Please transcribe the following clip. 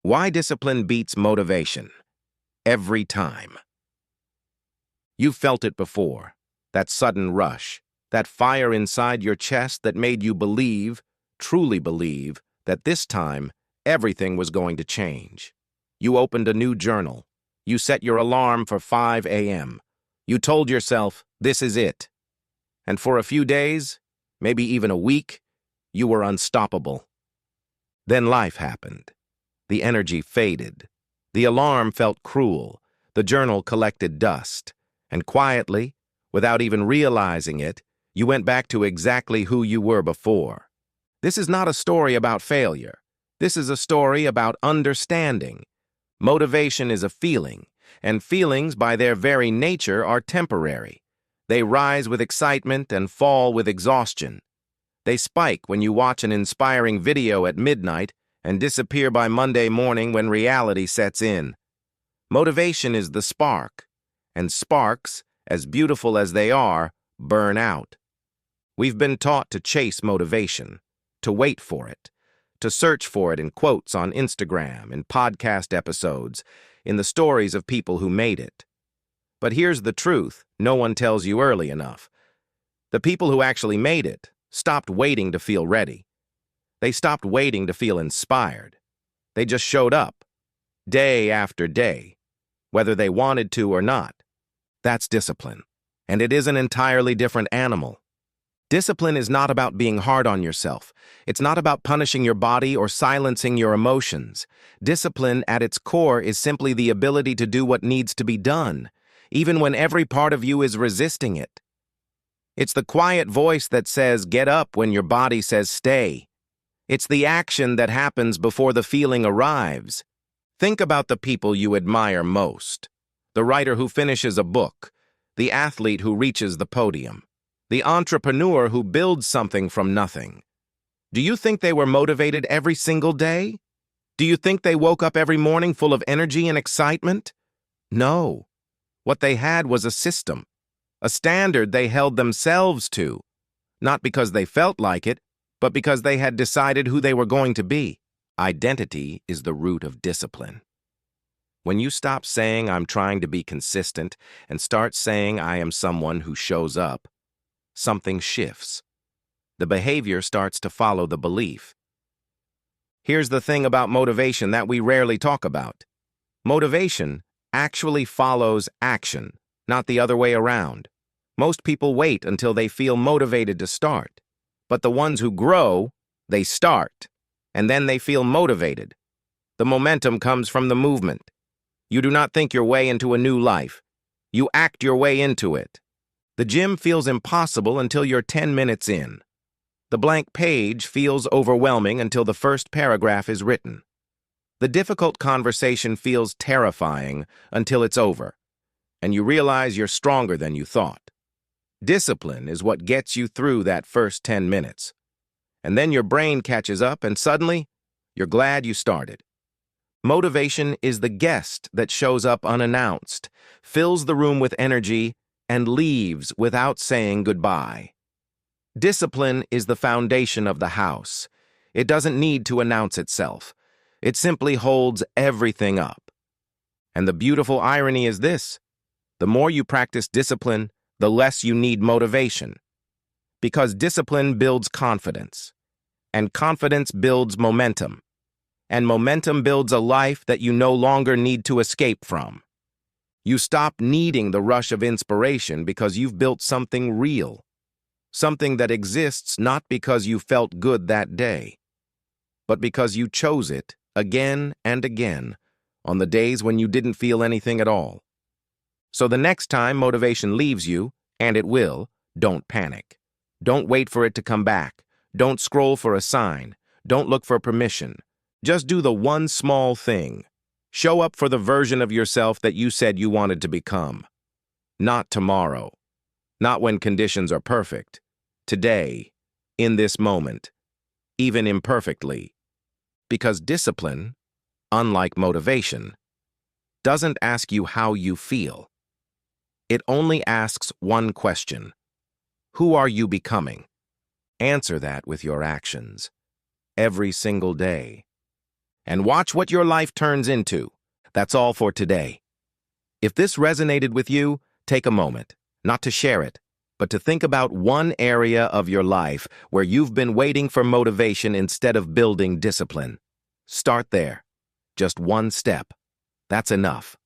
Why discipline beats motivation. Every time. You've felt it before. That sudden rush. That fire inside your chest that made you believe, truly believe, that this time everything was going to change. You opened a new journal. You set your alarm for 5 a.m. You told yourself, this is it. And for a few days, maybe even a week, you were unstoppable. Then life happened. The energy faded. The alarm felt cruel. The journal collected dust. And quietly, without even realizing it, you went back to exactly who you were before. This is not a story about failure. This is a story about understanding. Motivation is a feeling, and feelings by their very nature are temporary. They rise with excitement and fall with exhaustion. They spike when you watch an inspiring video at midnight and disappear by Monday morning when reality sets in. Motivation is the spark, and sparks, as beautiful as they are, burn out. We've been taught to chase motivation, to wait for it, to search for it in quotes on Instagram, in podcast episodes, in the stories of people who made it. But here's the truth no one tells you early enough. The people who actually made it stopped waiting to feel ready. They stopped waiting to feel inspired. They just showed up, day after day, whether they wanted to or not. That's discipline, and it is an entirely different animal. Discipline is not about being hard on yourself. It's not about punishing your body or silencing your emotions. Discipline, at its core, is simply the ability to do what needs to be done, even when every part of you is resisting it. It's the quiet voice that says, get up, when your body says stay. It's the action that happens before the feeling arrives. Think about the people you admire most. The writer who finishes a book, the athlete who reaches the podium, the entrepreneur who builds something from nothing. Do you think they were motivated every single day? Do you think they woke up every morning full of energy and excitement? No. What they had was a system, a standard they held themselves to, not because they felt like it, but because they had decided who they were going to be. Identity is the root of discipline. When you stop saying, I'm trying to be consistent, and start saying, I am someone who shows up, something shifts. The behavior starts to follow the belief. Here's the thing about motivation that we rarely talk about. Motivation actually follows action, not the other way around. Most people wait until they feel motivated to start. But the ones who grow, they start, and then they feel motivated. The momentum comes from the movement. You do not think your way into a new life. You act your way into it. The gym feels impossible until you're 10 minutes in. The blank page feels overwhelming until the first paragraph is written. The difficult conversation feels terrifying until it's over, and you realize you're stronger than you thought. Discipline is what gets you through that first 10 minutes. And then your brain catches up, and suddenly, you're glad you started. Motivation is the guest that shows up unannounced, fills the room with energy, and leaves without saying goodbye. Discipline is the foundation of the house. It doesn't need to announce itself. It simply holds everything up. And the beautiful irony is this: the more you practice discipline, the less you need motivation. Because discipline builds confidence, and confidence builds momentum, and momentum builds a life that you no longer need to escape from. You stop needing the rush of inspiration because you've built something real, something that exists not because you felt good that day, but because you chose it again and again on the days when you didn't feel anything at all. So the next time motivation leaves you, and it will, don't panic. Don't wait for it to come back. Don't scroll for a sign. Don't look for permission. Just do the one small thing. Show up for the version of yourself that you said you wanted to become. Not tomorrow. Not when conditions are perfect. Today. In this moment. Even imperfectly. Because discipline, unlike motivation, doesn't ask you how you feel. It only asks one question. Who are you becoming? Answer that with your actions. Every single day. and watch what your life turns into. That's all for today. If this resonated with you, take a moment, not to share it, but to think about one area of your life where you've been waiting for motivation instead of building discipline. Start there. Just one step. That's enough.